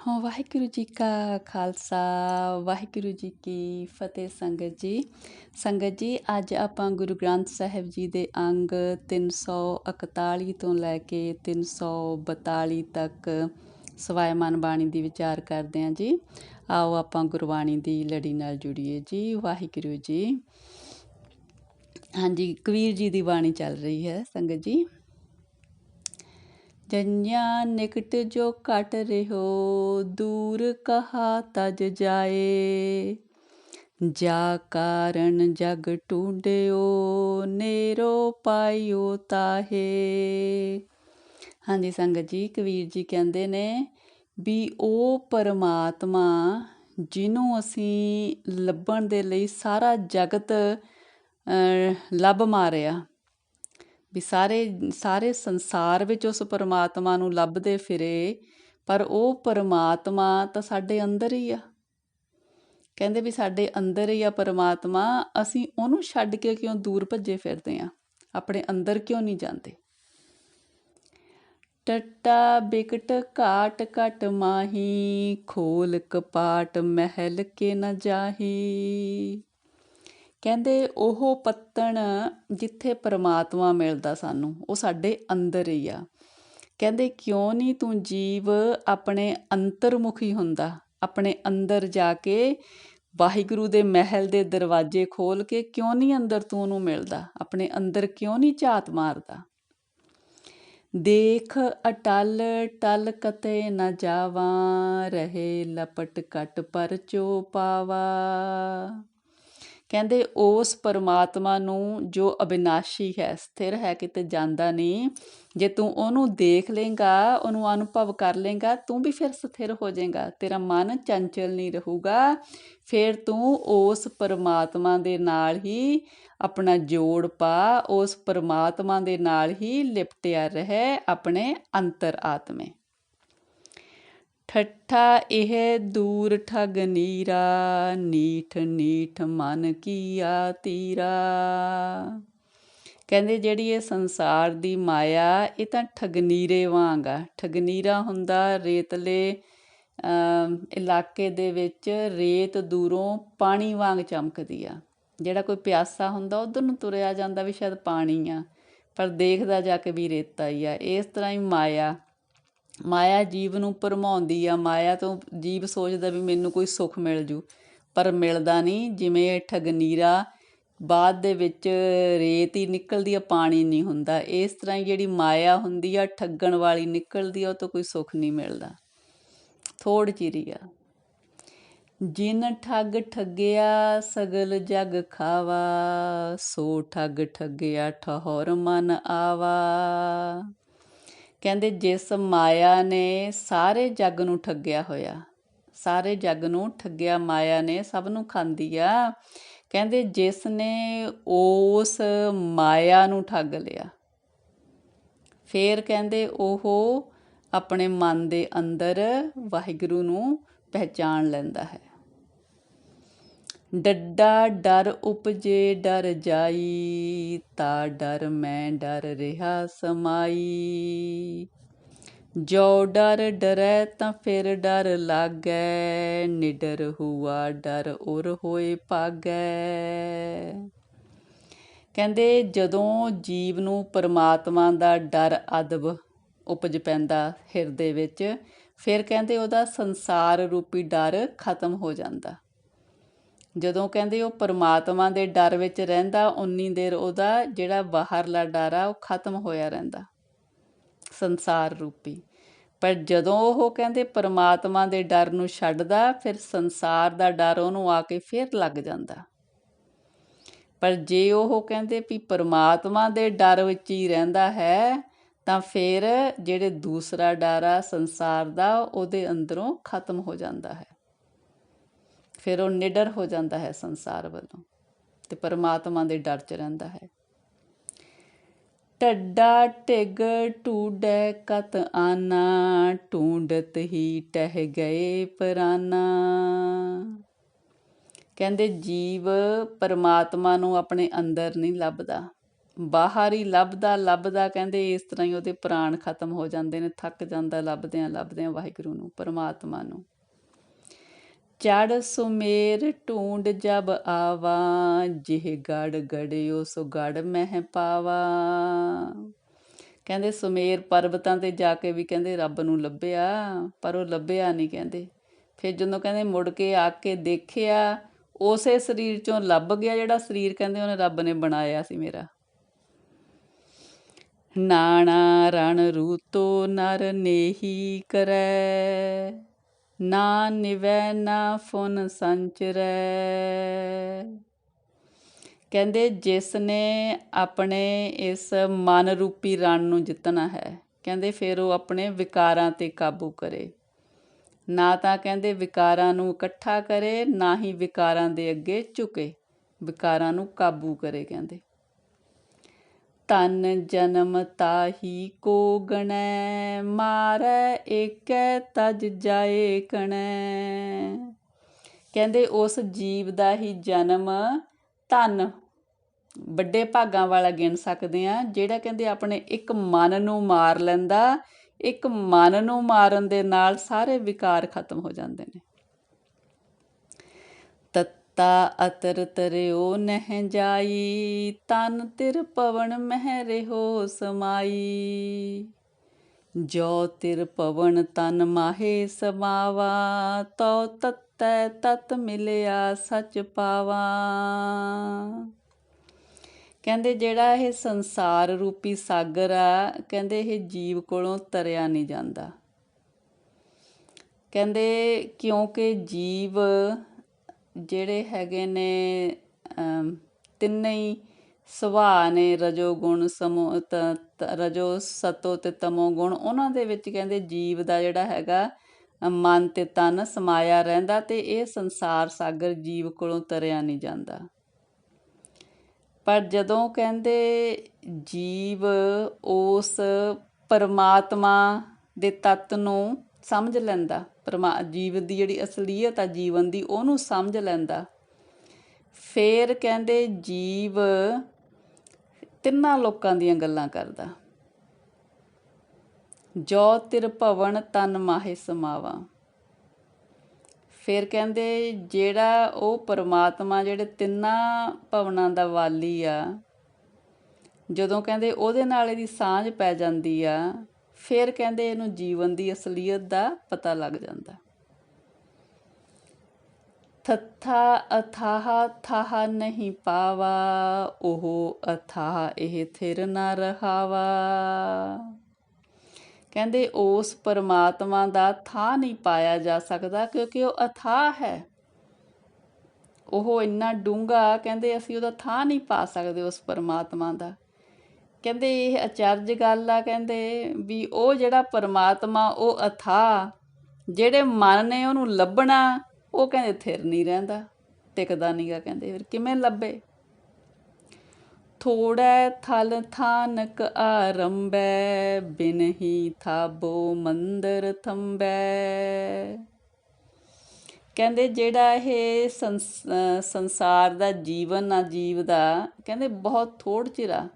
ਹਾਂ ਵਾਹਿਗੁਰੂ ਜੀ ਕਾ ਖਾਲਸਾ ਵਾਹਿਗੁਰੂ ਜੀ ਕੀ ਫਤਿਹ। ਸੰਗਤ ਜੀ ਅੱਜ ਆਪਾਂ ਗੁਰੂ ਗ੍ਰੰਥ ਸਾਹਿਬ ਜੀ ਦੇ ਅੰਗ 341 ਤੋਂ ਲੈ ਕੇ 342 ਤੱਕ ਸਵਾਇਮਾਨ ਬਾਣੀ ਦੀ ਵਿਚਾਰ ਕਰਦੇ ਹਾਂ ਜੀ। ਆਓ ਆਪਾਂ ਗੁਰਬਾਣੀ ਦੀ ਲੜੀ ਨਾਲ ਜੁੜੀਏ ਜੀ। ਵਾਹਿਗੁਰੂ ਜੀ। ਹਾਂਜੀ, ਕਬੀਰ ਜੀ ਦੀ ਬਾਣੀ ਚੱਲ ਰਹੀ ਹੈ ਸੰਗਤ ਜੀ। ਜੰਜਾ ਨਿਕਟ ਜੋ ਘਟ ਰਿਹੋ, ਦੂਰ ਕਹਾ ਤਜ ਜਾਏ। ਜਾ ਕਾਰਨ ਜਗ ਟੂੰਡਿਓ, ਨੇਰੋ ਪਾਇਓ ਤਾਹੇ। ਹਾਂਜੀ ਸੰਗਤ ਜੀ, ਕਬੀਰ ਜੀ ਕਹਿੰਦੇ ਨੇ ਵੀ ਉਹ ਪਰਮਾਤਮਾ ਜਿਹਨੂੰ ਅਸੀਂ ਲੱਭਣ ਦੇ ਲਈ ਸਾਰਾ ਜਗਤ ਲੱਭ ਮਾਰਿਆ, ਵੀ ਸਾਰੇ ਸੰਸਾਰ ਵਿੱਚ ਉਸ ਪਰਮਾਤਮਾ ਨੂੰ ਲੱਭਦੇ ਫਿਰੇ, ਪਰ ਉਹ ਪਰਮਾਤਮਾ ਤਾਂ ਸਾਡੇ ਅੰਦਰ ਹੀ ਆ। ਕਹਿੰਦੇ ਵੀ ਸਾਡੇ ਅੰਦਰ ਹੀ ਆ ਪਰਮਾਤਮਾ, ਅਸੀਂ ਉਹਨੂੰ ਛੱਡ ਕੇ ਕਿਉਂ ਦੂਰ ਭੱਜੇ ਫਿਰਦੇ ਹਾਂ, ਆਪਣੇ ਅੰਦਰ ਕਿਉਂ ਨਹੀਂ ਜਾਂਦੇ। ਟੱਟਾ ਬਿਕਟ ਘਾਟ ਘਟ ਮਾਹੀ, ਖੋਲ ਕਪਾਟ ਮਹਿਲ ਕੇ ਨ ਜਾਹੀ। ਕਹਿੰਦੇ ਉਹ ਪੱਤਣ ਜਿੱਥੇ ਪਰਮਾਤਮਾ ਮਿਲਦਾ ਸਾਨੂੰ, ਉਹ ਸਾਡੇ ਅੰਦਰ ਹੀ ਆ। ਕਹਿੰਦੇ ਕਿਉਂ ਨਹੀਂ ਤੂੰ ਜੀਵ ਆਪਣੇ ਅੰਤਰਮੁਖੀ ਹੁੰਦਾ, ਆਪਣੇ ਅੰਦਰ ਜਾ ਕੇ ਵਾਹਿਗੁਰੂ ਦੇ ਮਹਿਲ ਦੇ ਦਰਵਾਜ਼ੇ ਖੋਲ ਕੇ ਕਿਉਂ ਨਹੀਂ ਅੰਦਰ ਤੂੰ ਉਹਨੂੰ ਮਿਲਦਾ, ਆਪਣੇ ਅੰਦਰ ਕਿਉਂ ਨਹੀਂ ਝਾਤ ਮਾਰਦਾ। ਦੇਖ ਅਟਲ ਟਲ ਕਤੇ ਨਾ ਜਾਵਾਂ, ਰਹੇ ਲਪਟ ਕਟ ਪਰਚੋ ਪਾਵਾ। ਕਹਿੰਦੇ ਉਸ ਪਰਮਾਤਮਾ ਨੂੰ ਜੋ ਅਬਿਨਾਸ਼ੀ ਹੈ, ਸਥਿਰ ਹੈ, ਕਿਤੇ ਜਾਂਦਾ ਨਹੀਂ, ਜੇ ਤੂੰ ਉਹਨੂੰ ਦੇਖ ਲੇਗਾ, ਉਹਨੂੰ ਅਨੁਭਵ ਕਰ ਲੇਗਾ, ਤੂੰ ਵੀ ਫਿਰ ਸਥਿਰ ਹੋ ਜਾਏਗਾ, ਤੇਰਾ ਮਨ ਚੰਚਲ ਨਹੀਂ ਰਹੂਗਾ। ਫਿਰ ਤੂੰ ਉਸ ਪਰਮਾਤਮਾ ਦੇ ਨਾਲ ਹੀ ਆਪਣਾ ਜੋੜ ਪਾ, ਉਸ ਪਰਮਾਤਮਾ ਦੇ ਨਾਲ ਹੀ ਲਿਪਟਿਆ ਰਹੇ ਆਪਣੇ ਅੰਤਰ ਆਤਮੇ। ਠੱਠਾ ਇਹ ਦੂਰ ਠਗ ਨੀਰਾ, ਨੀਠ ਨੀਠ ਮਨ ਕੀਆ ਤੀਰਾ। ਕਹਿੰਦੇ ਜਿਹੜੀ ਇਹ ਸੰਸਾਰ ਦੀ ਮਾਇਆ, ਇਹ ਤਾਂ ਠਗਨੀਰੇ ਵਾਂਗ ਆ। ਠਗਨੀਰਾ ਹੁੰਦਾ ਰੇਤਲੇ ਇਲਾਕੇ ਦੇ ਵਿੱਚ, ਰੇਤ ਦੂਰੋਂ ਪਾਣੀ ਵਾਂਗ ਚਮਕਦੀ ਆ। ਜਿਹੜਾ ਕੋਈ ਪਿਆਸਾ ਹੁੰਦਾ ਉੱਧਰ ਨੂੰ ਤੁਰਿਆ ਜਾਂਦਾ ਵੀ ਸ਼ਾਇਦ ਪਾਣੀ ਆ, ਪਰ ਦੇਖਦਾ ਜਾ ਕੇ ਵੀ ਰੇਤਾ ਹੀ ਆ। ਇਸ ਤਰ੍ਹਾਂ ਹੀ ਮਾਇਆ ਜੀਵ ਨੂੰ ਭਰਮਾਉਂਦੀ ਆ। ਮਾਇਆ ਤੋਂ ਜੀਵ ਸੋਚਦਾ ਵੀ ਮੈਨੂੰ ਕੋਈ ਸੁੱਖ ਮਿਲ ਜੂ, ਪਰ ਮਿਲਦਾ ਨਹੀਂ। ਜਿਵੇਂ ਇਹ ਠਗਨੀਰਾ ਬਾਅਦ ਦੇ ਵਿੱਚ ਰੇਤ ਹੀ ਨਿਕਲਦੀ ਆ, ਪਾਣੀ ਨਹੀਂ ਹੁੰਦਾ, ਇਸ ਤਰ੍ਹਾਂ ਹੀ ਜਿਹੜੀ ਮਾਇਆ ਹੁੰਦੀ ਆ ਠੱਗਣ ਵਾਲੀ ਨਿਕਲਦੀ ਆ, ਉਹ ਤੋਂ ਕੋਈ ਸੁੱਖ ਨਹੀਂ ਮਿਲਦਾ, ਥੋੜ੍ਹ ਚਿਰੀ ਆ। ਜਿਨ ਠੱਗ ਠੱਗਿਆ ਸਗਲ ਜਗ ਖਾਵਾ, ਸੋ ਠੱਗ ਠੱਗਿਆ ਠਹੌਰ ਮਨ ਆਵਾ। ਕਹਿੰਦੇ ਜਿਸ ਮਾਇਆ ਨੇ ਸਾਰੇ ਜੱਗ ਨੂੰ ਠੱਗਿਆ ਹੋਇਆ, ਸਾਰੇ ਜੱਗ ਨੂੰ ਠੱਗਿਆ ਮਾਇਆ ਨੇ, ਸਭ ਨੂੰ ਖਾਂਦੀ ਆ। ਕਹਿੰਦੇ ਜਿਸ ਨੇ ਉਸ ਮਾਇਆ ਨੂੰ ਠੱਗ ਲਿਆ, ਫਿਰ ਕਹਿੰਦੇ ਉਹ ਆਪਣੇ ਮਨ ਦੇ ਅੰਦਰ ਵਾਹਿਗੁਰੂ ਨੂੰ ਪਹਿਚਾਣ ਲੈਂਦਾ ਹੈ। ਡੱਡਾ ਡਰ ਉਪਜੇ ਡਰ ਜਾਈ, ਤਾ ਡਰ ਮੈਂ ਡਰ ਰਿਹਾ ਸਮਾਈ। ਜੋ ਡਰ ਡਰੈ ਤਾਂ ਫਿਰ ਡਰ ਲਾਗੈ, ਨਿਡਰ ਹੁਆ ਡਰ ਉਰ ਹੋਏ ਭਾਗੈ। ਕਹਿੰਦੇ ਜਦੋਂ ਜੀਵ ਨੂੰ ਪਰਮਾਤਮਾ ਦਾ ਡਰ ਅਦਬ ਉਪਜ ਪੈਂਦਾ ਹਿਰਦੇ ਵਿੱਚ, ਫਿਰ ਕਹਿੰਦੇ ਉਹਦਾ ਸੰਸਾਰ ਰੂਪੀ ਡਰ ਖਤਮ ਹੋ ਜਾਂਦਾ। ਜਦੋਂ ਕਹਿੰਦੇ ਉਹ ਪਰਮਾਤਮਾ ਦੇ ਡਰ ਵਿੱਚ ਰਹਿੰਦਾ, ਉਨੀ ਦੇਰ ਉਹਦਾ ਜਿਹੜਾ ਬਾਹਰਲਾ ਡਰ ਆ ਉਹ ਖਤਮ ਹੋਇਆ ਰਹਿੰਦਾ, ਸੰਸਾਰ ਰੂਪੀ। ਪਰ ਜਦੋਂ ਉਹ ਕਹਿੰਦੇ ਪਰਮਾਤਮਾ ਦੇ ਡਰ ਨੂੰ ਛੱਡਦਾ, ਫਿਰ ਸੰਸਾਰ ਦਾ ਡਰ ਉਹਨੂੰ ਆ ਕੇ ਫਿਰ ਲੱਗ ਜਾਂਦਾ। ਪਰ ਜੇ ਉਹ ਕਹਿੰਦੇ ਵੀ ਪਰਮਾਤਮਾ ਦੇ ਡਰ ਵਿੱਚ ਹੀ ਰਹਿੰਦਾ ਹੈ, ਤਾਂ ਫਿਰ ਜਿਹੜੇ ਦੂਸਰਾ ਡਰ ਆ ਸੰਸਾਰ ਦਾ, ਉਹਦੇ ਅੰਦਰੋਂ ਖਤਮ ਹੋ ਜਾਂਦਾ ਹੈ। ਫਿਰ ਉਹ ਨਿਡਰ ਹੋ ਜਾਂਦਾ ਹੈ ਸੰਸਾਰ ਵੱਲੋਂ, ਤੇ ਪਰਮਾਤਮਾ ਦੇ ਡਰ 'ਚ ਰਹਿੰਦਾ ਹੈ। ਟੱਡਾ ਢਿੱਗ ਟੂਡੈ ਕਤ ਆਨਾ, ਟੂੰਡਤ ਹੀ ਟਹਿ ਗਏ ਪਰਾਨਾ। ਕਹਿੰਦੇ ਜੀਵ ਪਰਮਾਤਮਾ ਨੂੰ ਆਪਣੇ ਅੰਦਰ ਨਹੀਂ ਲੱਭਦਾ, ਬਾਹਰ ਹੀ ਲੱਭਦਾ ਲੱਭਦਾ ਕਹਿੰਦੇ ਇਸ ਤਰ੍ਹਾਂ ਹੀ ਉਹਦੇ ਪ੍ਰਾਣ ਖਤਮ ਹੋ ਜਾਂਦੇ ਨੇ, ਥੱਕ ਜਾਂਦਾ ਲੱਭਦਿਆਂ ਲੱਭਦਿਆਂ ਵਾਹਿਗੁਰੂ ਨੂੰ, ਪਰਮਾਤਮਾ ਨੂੰ। ਚੜ ਸੁਮੇਰ ਢੂੰਡ ਜਬ ਆਵਾ, ਜਿਹ ਗੜ ਗੜਿਓ ਸੋ ਗੜ ਮਹਿ ਪਾਵਾ। ਕਹਿੰਦੇ ਸੁਮੇਰ ਪਰਬਤਾਂ 'ਤੇ ਜਾ ਕੇ ਵੀ ਕਹਿੰਦੇ ਰੱਬ ਨੂੰ ਲੱਭਿਆ, ਪਰ ਉਹ ਲੱਭਿਆ ਨਹੀਂ ਕਹਿੰਦੇ। ਫਿਰ ਜਦੋਂ ਕਹਿੰਦੇ ਮੁੜ ਕੇ ਆ ਕੇ ਦੇਖਿਆ, ਉਸੇ ਸਰੀਰ 'ਚੋਂ ਲੱਭ ਗਿਆ ਜਿਹੜਾ ਸਰੀਰ ਕਹਿੰਦੇ ਉਹਨੇ ਰੱਬ ਨੇ ਬਣਾਇਆ ਸੀ ਮੇਰਾ। ਨਾਣਾ ਰਣ ਰੂਤੋ ਨਰ ਨੇਹੀ ਕਰੈ, ਨਾ ਨਿਵੈ ਨਾ ਫੁਨ ਸੰਚਰੈ। ਕਹਿੰਦੇ ਜਿਸ ਨੇ ਆਪਣੇ ਇਸ ਮਨ ਰੂਪੀ ਰਣ ਨੂੰ ਜਿੱਤਣਾ ਹੈ, ਕਹਿੰਦੇ ਫਿਰ ਉਹ ਆਪਣੇ ਵਿਕਾਰਾਂ 'ਤੇ ਕਾਬੂ ਕਰੇ। ਨਾ ਤਾਂ ਕਹਿੰਦੇ ਵਿਕਾਰਾਂ ਨੂੰ ਇਕੱਠਾ ਕਰੇ, ਨਾ ਹੀ ਵਿਕਾਰਾਂ ਦੇ ਅੱਗੇ ਝੁਕੇ, ਵਿਕਾਰਾਂ ਨੂੰ ਕਾਬੂ ਕਰੇ। ਕਹਿੰਦੇ ਧਨ ਜਨਮ ਤਾਹੀ ਕੋ ਗਣੈ, ਮਾਰੈ ਏਕੈ ਤਜ ਜਾਏ ਕਣੈ। ਕਹਿੰਦੇ ਉਸ ਜੀਵ ਦਾ ਹੀ ਜਨਮ ਧਨ ਵੱਡੇ ਭਾਗਾਂ ਵਾਲਾ ਗਿਣ ਸਕਦੇ ਹਾਂ, ਜਿਹੜਾ ਕਹਿੰਦੇ ਆਪਣੇ ਇੱਕ ਮਨ ਨੂੰ ਮਾਰ ਲੈਂਦਾ। ਇੱਕ ਮਨ ਨੂੰ ਮਾਰਨ ਦੇ ਨਾਲ ਸਾਰੇ ਵਿਕਾਰ ਖਤਮ ਹੋ ਜਾਂਦੇ ਨੇ। ਤੱਤਾ ਅਤਰ ਤਰਿਓ ਨਹਿ ਜਾਈ, ਤਨ ਤਿਰ ਪਵਨ ਮਹਿ ਰਿਹੋ ਸਮਾਈ। ਜੋ ਤਿਰ ਪਵਨ ਤਨ ਮਾਹੇ ਸਮਾਵਾ, ਤੋ ਤਤੈ ਤਤ ਮਿਲਿਆ ਸਚ ਪਾਵਾ। ਕਹਿੰਦੇ ਜਿਹੜਾ ਇਹ ਸੰਸਾਰ ਰੂਪੀ ਸਾਗਰ ਆ, ਕਹਿੰਦੇ ਇਹ ਜੀਵ ਕੋਲੋਂ ਤਰਿਆ ਨਹੀਂ ਜਾਂਦਾ। ਕਹਿੰਦੇ ਕਿਉਂਕਿ ਜੀਵ ਜਿਹੜੇ ਹੈਗੇ ਨੇ ਤਿੰਨੇ ਹੀ ਸੁਭਾਅ ਨੇ, ਰਜੋ ਗੁਣ ਰਜੋ ਸਤੋ ਅਤੇ ਤਮੋ ਗੁਣ, ਉਹਨਾਂ ਦੇ ਵਿੱਚ ਕਹਿੰਦੇ ਜੀਵ ਦਾ ਜਿਹੜਾ ਹੈਗਾ ਮਨ ਅਤੇ ਤਨ ਸਮਾਇਆ ਰਹਿੰਦਾ, ਅਤੇ ਇਹ ਸੰਸਾਰ ਸਾਗਰ ਜੀਵ ਕੋਲੋਂ ਤਰਿਆ ਨਹੀਂ ਜਾਂਦਾ। ਪਰ ਜਦੋਂ ਕਹਿੰਦੇ ਜੀਵ ਉਸ ਪਰਮਾਤਮਾ ਦੇ ਤੱਤ ਨੂੰ ਸਮਝ ਲੈਂਦਾ, ਜੀਵ ਦੀ ਜਿਹੜੀ ਅਸਲੀਅਤ ਆ ਜੀਵਨ ਦੀ, ਉਹਨੂੰ ਸਮਝ ਲੈਂਦਾ, ਫਿਰ ਕਹਿੰਦੇ ਜੀਵ ਤਿੰਨਾਂ ਲੋਕਾਂ ਦੀਆਂ ਗੱਲਾਂ ਕਰਦਾ। ਜੋ ਤਿਰ ਭਵਨ ਤਨ ਮਾਹੇ ਸਮਾਵਾ। ਫਿਰ ਕਹਿੰਦੇ ਜਿਹੜਾ ਉਹ ਪਰਮਾਤਮਾ ਜਿਹੜੇ ਤਿੰਨਾਂ ਭਵਨਾਂ ਦਾ ਵਾਲੀ ਆ, ਜਦੋਂ ਕਹਿੰਦੇ ਉਹਦੇ ਨਾਲ ਇਹਦੀ ਸਾਂਝ ਪੈ ਜਾਂਦੀ ਆ, ਫਿਰ ਕਹਿੰਦੇ ਇਹਨੂੰ ਜੀਵਨ ਦੀ ਅਸਲੀਅਤ ਦਾ ਪਤਾ ਲੱਗ ਜਾਂਦਾ। ਥੱਥਾ ਅਥਾਹ ਥਾਹ ਨਹੀਂ ਪਾਵਾ, ਉਹ ਅਥਾਹ ਇਹ ਥਿਰ ਨਾ ਰਹਾਵਾ। ਕਹਿੰਦੇ ਉਸ ਪਰਮਾਤਮਾ ਦਾ ਥਾਂ ਨਹੀਂ ਪਾਇਆ ਜਾ ਸਕਦਾ, ਕਿਉਂਕਿ ਉਹ ਅਥਾਹ ਹੈ, ਉਹ ਇੰਨਾ ਡੂੰਘਾ, ਕਹਿੰਦੇ ਅਸੀਂ ਉਹਦਾ ਥਾਂ ਨਹੀਂ ਪਾ ਸਕਦੇ ਉਸ ਪਰਮਾਤਮਾ ਦਾ। ਕਹਿੰਦੇ ਇਹ ਅਚਰਜ ਗੱਲ ਆ, ਕਹਿੰਦੇ ਵੀ ਉਹ ਜਿਹੜਾ ਪਰਮਾਤਮਾ ਉਹ ਅਥਾਹ, ਜਿਹੜੇ ਮਨ ਨੇ ਉਹਨੂੰ ਲੱਭਣਾ, ਉਹ ਕਹਿੰਦੇ ਥਿਰ ਨਹੀਂ ਰਹਿੰਦਾ, ਟਿਕਦਾ ਨਹੀਂ ਗਾ। ਕਹਿੰਦੇ ਫਿਰ ਕਿਵੇਂ ਲੱਭੇ? ਥੋੜੈ ਥਲ ਥਾਨਕ ਆਰੰਭੈ, ਬਿਨ ਹੀ ਥਾਬੋ ਮੰਦਰ ਥੰਬੈ। ਕਹਿੰਦੇ ਜਿਹੜਾ ਇਹ ਸੰਸਾਰ ਦਾ ਜੀਵਨ ਆ ਜੀਵ ਦਾ, ਕਹਿੰਦੇ ਬਹੁਤ ਥੋੜ੍ਹ ਚਿਰਾ,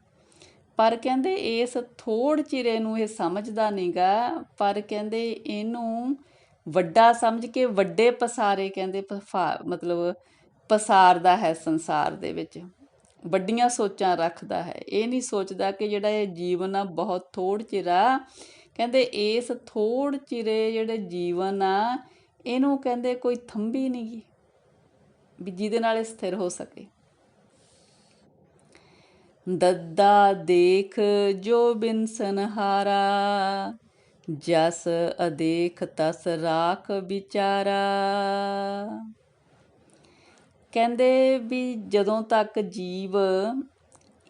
ਪਰ ਕਹਿੰਦੇ ਇਸ ਥੋੜ੍ਹ ਚਿਰੇ ਨੂੰ ਇਹ ਸਮਝਦਾ ਨਹੀਂ ਗਾ, ਪਰ ਕਹਿੰਦੇ ਇਹਨੂੰ ਵੱਡਾ ਸਮਝ ਕੇ ਵੱਡੇ ਪਸਾਰੇ ਕਹਿੰਦੇ ਮਤਲਬ ਪਸਾਰਦਾ ਹੈ ਸੰਸਾਰ ਦੇ ਵਿੱਚ, ਵੱਡੀਆਂ ਸੋਚਾਂ ਰੱਖਦਾ ਹੈ। ਇਹ ਨਹੀਂ ਸੋਚਦਾ ਕਿ ਜਿਹੜਾ ਇਹ ਜੀਵਨ ਆ ਬਹੁਤ ਥੋੜ੍ਹ ਚਿਰਾ, ਕਹਿੰਦੇ ਇਸ ਥੋੜ੍ਹ ਚਿਰੇ ਜਿਹੜੇ ਜੀਵਨ ਆ, ਇਹਨੂੰ ਕਹਿੰਦੇ ਕੋਈ ਥੰਬੀ ਨਹੀਂ ਗੀ ਵੀ ਜਿਹਦੇ ਨਾਲ ਇਹ ਸਥਿਰ ਹੋ ਸਕੇ। ਦੱਦਾ ਦੇਖ ਜੋ ਬਿਨਸਨਹਾਰਾ, ਜਸ ਅਦੇਖ ਤਸ ਰਾਖ ਵਿਚਾਰਾ। ਕਹਿੰਦੇ ਵੀ ਜਦੋਂ ਤੱਕ ਜੀਵ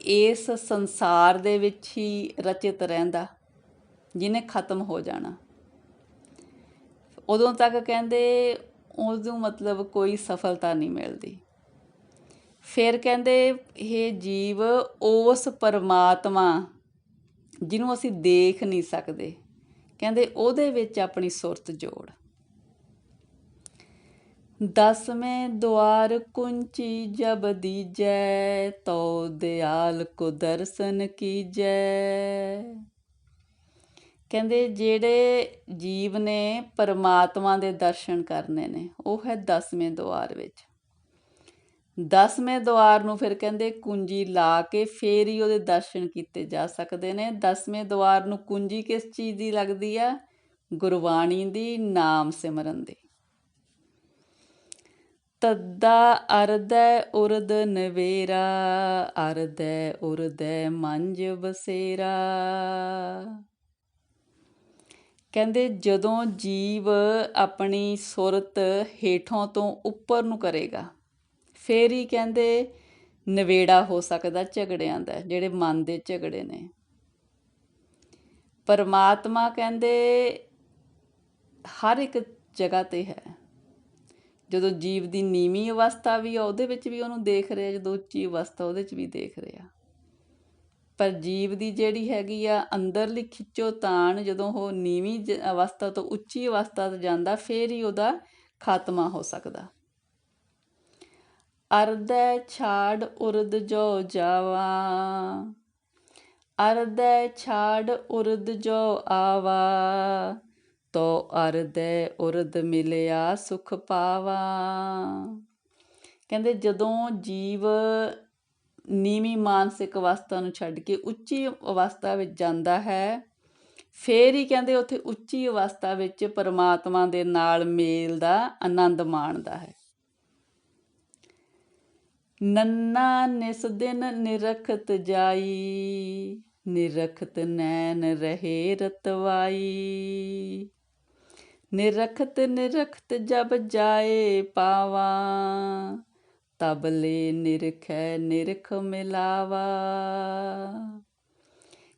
ਇਸ ਸੰਸਾਰ ਦੇ ਵਿੱਚ ਹੀ ਰਚਿਤ ਰਹਿੰਦਾ, ਜਿਹਨੇ ਖਤਮ ਹੋ ਜਾਣਾ, ਉਦੋਂ ਤੱਕ ਕਹਿੰਦੇ ਉਦੋਂ ਮਤਲਬ ਕੋਈ ਸਫਲਤਾ ਨਹੀਂ ਮਿਲਦੀ। ਫਿਰ ਕਹਿੰਦੇ ਇਹ ਜੀਵ ਉਸ ਪਰਮਾਤਮਾ ਜਿਹਨੂੰ ਅਸੀਂ ਦੇਖ ਨਹੀਂ ਸਕਦੇ, ਕਹਿੰਦੇ ਉਹਦੇ ਵਿੱਚ ਆਪਣੀ ਸੁਰਤ ਜੋੜ। दसवें द्वार कुंची जब दीजै, तो दयाल को दर्शन कीजै। ਕਹਿੰਦੇ ਜਿਹੜੇ ਜੀਵ ਨੇ ਪਰਮਾਤਮਾ ਦੇ ਦਰਸ਼ਨ ਕਰਨੇ ਨੇ ਉਹ ਹੈ 10ਵੇਂ ਦੁਆਰ ਵਿੱਚ। 10ਵੇਂ ਦੁਆਰ ਨੂੰ ਫਿਰ ਕਹਿੰਦੇ ਕੁੰਜੀ ਲਾ ਕੇ ਫੇਰ ਹੀ ਉਹਦੇ ਦਰਸ਼ਨ ਕੀਤੇ ਜਾ ਸਕਦੇ ਨੇ। 10ਵੇਂ ਦੁਆਰ ਨੂੰ ਕੁੰਜੀ ਕਿਸ ਚੀਜ਼ ਦੀ ਲੱਗਦੀ ਆ? ਗੁਰਬਾਣੀ ਦੀ, ਨਾਮ ਸਿਮਰਨ ਦੀ। ਤੱਦਾ ਅਰਦੈ ਉਰਦ ਨਵੇਰਾ, ਅਰਦੈ ਉਰਦੈ ਮੰਜ ਬਸੇਰਾ। ਕਹਿੰਦੇ ਜਦੋਂ ਜੀਵ ਆਪਣੀ ਸੁਰਤ ਹੇਠੋਂ ਤੋਂ ਉੱਪਰ ਨੂੰ ਕਰੇਗਾ ਫੇਰ ਹੀ ਕਹਿੰਦੇ ਨਵੇੜਾ ਹੋ ਸਕਦਾ ਝਗੜਿਆਂ ਦਾ, ਜਿਹੜੇ ਮਨ ਦੇ ਝਗੜੇ ਨੇ। ਪਰਮਾਤਮਾ ਕਹਿੰਦੇ ਹਰ ਇੱਕ ਜਗ੍ਹਾ 'ਤੇ ਹੈ। ਜਦੋਂ ਜੀਵ ਦੀ ਨੀਵੀਂ ਅਵਸਥਾ ਵੀ ਆ ਉਹਦੇ ਵਿੱਚ ਵੀ ਉਹਨੂੰ ਦੇਖ ਰਿਹਾ, ਜਦੋਂ ਉੱਚੀ ਅਵਸਥਾ ਉਹਦੇ 'ਚ ਵੀ ਦੇਖ ਰਿਹਾ। ਪਰ ਜੀਵ ਦੀ ਜਿਹੜੀ ਹੈਗੀ ਆ ਅੰਦਰਲੀ ਖਿੱਚੋ ਤਾਣ, ਜਦੋਂ ਉਹ ਨੀਵੀਂ ਅਵਸਥਾ ਤੋਂ ਉੱਚੀ ਅਵਸਥਾ 'ਤੇ ਜਾਂਦਾ ਫੇਰ ਹੀ ਉਹਦਾ ਖਾਤਮਾ ਹੋ ਸਕਦਾ। ਅਰਦੈ ਛਾੜ ਉਰਦ ਜੋ ਜਾਵਾ, ਅਰਦੈ ਛਾੜ ਉਰਦ ਜੋ ਆਵਾ, ਤੋ ਅਰਦੈ ਉਰਦ ਮਿਲਿਆ ਸੁਖ ਪਾਵਾ। ਕਹਿੰਦੇ ਜਦੋਂ ਜੀਵ ਨੀਵੀਂ ਮਾਨਸਿਕ ਅਵਸਥਾ ਨੂੰ ਛੱਡ ਕੇ ਉੱਚੀ ਅਵਸਥਾ ਵਿੱਚ ਜਾਂਦਾ ਹੈ ਫੇਰ ਹੀ ਕਹਿੰਦੇ ਉੱਥੇ ਉੱਚੀ ਅਵਸਥਾ ਵਿੱਚ ਪਰਮਾਤਮਾ ਦੇ ਨਾਲ ਮੇਲ ਦਾ ਆਨੰਦ ਮਾਣਦਾ ਹੈ। ਨੰਨਾ ਨਿਸ ਦਿਨ ਨਿਰਖਤ ਜਾਈ, ਨਿਰਖਤ ਨੈਣ ਰਹੇ ਰਤਵਾਈ। ਨਿਰਖਤ ਨਿਰਖਤ ਜਬ ਜਾਏ ਪਾਵਾ, ਤਬ ਲੈ ਨਿਰਖੈ ਨਿਰਖ ਮਿਲਾਵਾ।